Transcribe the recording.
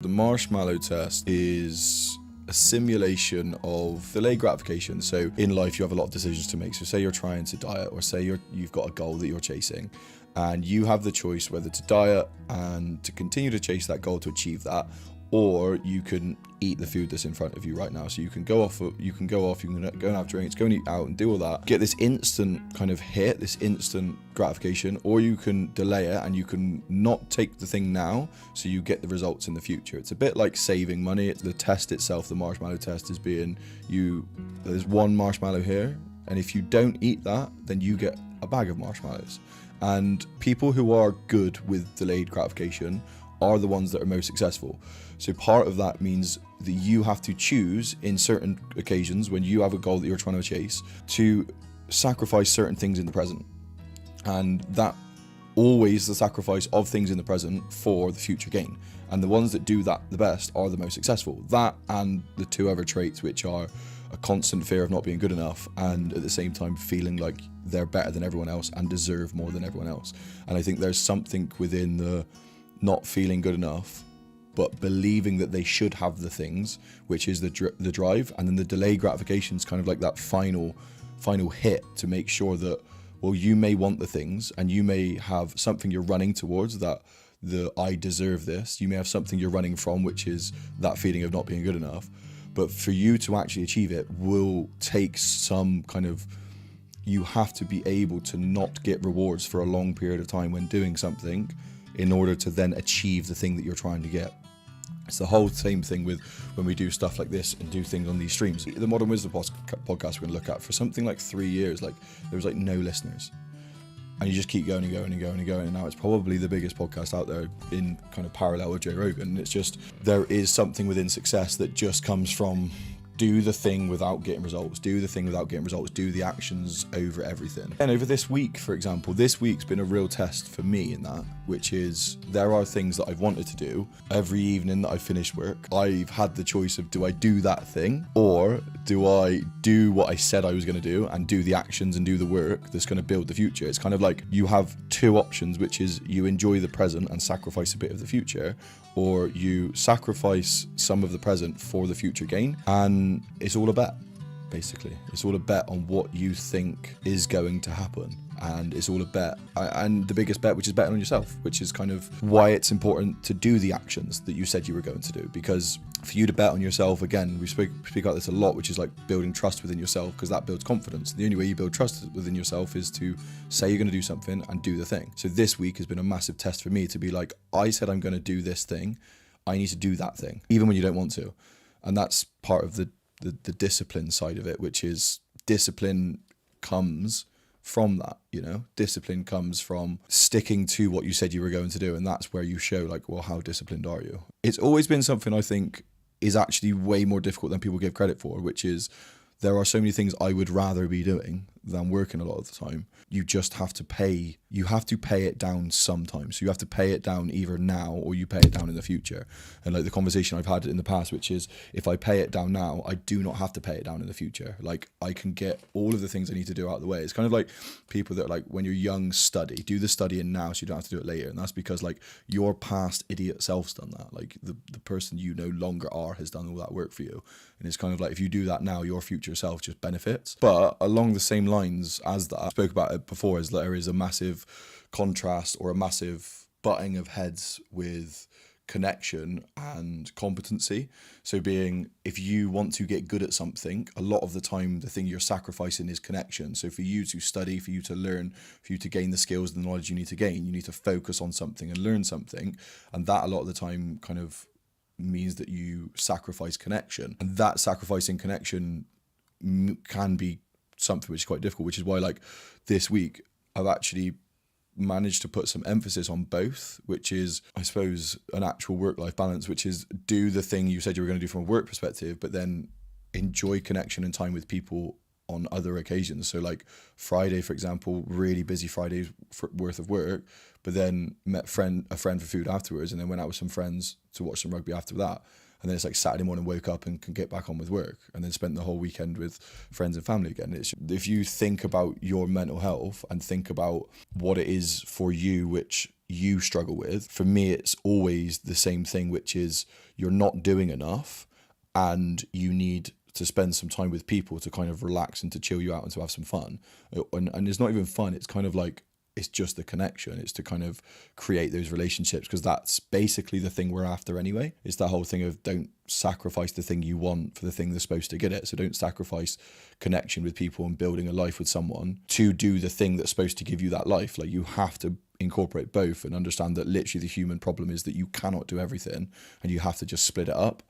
The marshmallow test is a simulation of delayed gratification. So in life, you have a lot of decisions to make. So say you're trying to diet, or say you've got a goal that you're chasing, and you have the choice whether to diet and to continue to chase that goal to achieve that, or you can eat the food that's in front of you right now. So you can go off, you can go and have drinks, go and eat out and do all that, get this instant kind of hit, this instant gratification, or you can delay it and you can not take the thing now, so you get the results in the future. It's a bit like saving money. The test itself, the marshmallow test, is being there's one marshmallow here, and if you don't eat that, then you get a bag of marshmallows. And people who are good with delayed gratification are the ones that are most successful. So part of that means that you have to choose in certain occasions when you have a goal that you're trying to chase to sacrifice certain things in the present. And that always the sacrifice of things in the present for the future gain. And the ones that do that the best are the most successful. That and the two other traits, which are a constant fear of not being good enough, and at the same time feeling like they're better than everyone else and deserve more than everyone else. And I think there's something within the not feeling good enough, but believing that they should have the things, which is the drive, and then the delayed gratification is kind of like that final hit to make sure that, well, you may want the things and you may have something you're running towards, that the I deserve this. You may have something you're running from, which is that feeling of not being good enough. But for you to actually achieve it will take some kind of, you have to be able to not get rewards for a long period of time when doing something in order to then achieve the thing that you're trying to get. It's the whole same thing with when we do stuff like this and do things on these streams. The Modern Wisdom podcast we're going to look at, for something like 3 years, like there was like no listeners. And you just keep going and going and going and going. And now it's probably the biggest podcast out there in kind of parallel with Joe Rogan. It's just, there is something within success that just comes from do the thing without getting results, do the thing without getting results, do the actions over everything. And over this week, for example, this week's been a real test for me in that, which is there are things that I've wanted to do. Every evening that I finish work, I've had the choice of, do I do that thing, or do I do what I said I was going to do and do the actions and do the work that's going to build the future? It's kind of like you have two options, which is you enjoy the present and sacrifice a bit of the future, or you sacrifice some of the present for the future gain. And it's all a bet, basically. It's all a bet on what you think is going to happen. And it's all a bet. And the biggest bet, which is betting on yourself, which is kind of why it's important to do the actions that you said you were going to do. Because for you to bet on yourself, again, we speak about this a lot, which is like building trust within yourself, because that builds confidence. The only way you build trust within yourself is to say you're going to do something and do the thing. So this week has been a massive test for me to be like, I said I'm going to do this thing. I need to do that thing, even when you don't want to. And that's part of the discipline side of it, which is discipline comes from that, you know, discipline comes from sticking to what you said you were going to do. And that's where you show like, well, how disciplined are you? It's always been something I think is actually way more difficult than people give credit for, which is there are so many things I would rather be doing than working a lot of the time. You just have to pay it down sometimes. So you have to pay it down either now or you pay it down in the future. And like the conversation I've had in the past, which is if I pay it down now, I do not have to pay it down in the future. Like I can get all of the things I need to do out of the way. It's kind of like people that like when you're young, do the studying now so you don't have to do it later. And that's because like your past idiot self's done that. Like the person you no longer are has done all that work for you. And it's kind of like if you do that now, your future self just benefits. But along the same lines as that, I spoke about it before, is that there is a massive contrast or a massive butting of heads with connection and competency. So being, if you want to get good at something, a lot of the time the thing you're sacrificing is connection. So for you to study, for you to learn, for you to gain the skills and the knowledge you need to gain, you need to focus on something and learn something. And that a lot of the time kind of means that you sacrifice connection. And that sacrificing connection can be something which is quite difficult, which is why like this week I've actually managed to put some emphasis on both, which is, I suppose, an actual work-life balance, which is do the thing you said you were going to do from a work perspective, but then enjoy connection and time with people on other occasions. So like Friday, for example, really busy Fridays worth of work, but then met a friend for food afterwards, and then went out with some friends to watch some rugby after that. And then it's like Saturday morning, woke up and can get back on with work, and then spent the whole weekend with friends and family again. If you think about your mental health and think about what it is for you, which you struggle with. For me, it's always the same thing, which is you're not doing enough and you need to spend some time with people to kind of relax and to chill you out and to have some fun. And it's not even fun. It's kind of like, it's just the connection. It's to kind of create those relationships, because that's basically the thing we're after anyway. It's that whole thing of don't sacrifice the thing you want for the thing they're supposed to get it. So don't sacrifice connection with people and building a life with someone to do the thing that's supposed to give you that life. Like, you have to incorporate both and understand that literally the human problem is that you cannot do everything and you have to just split it up.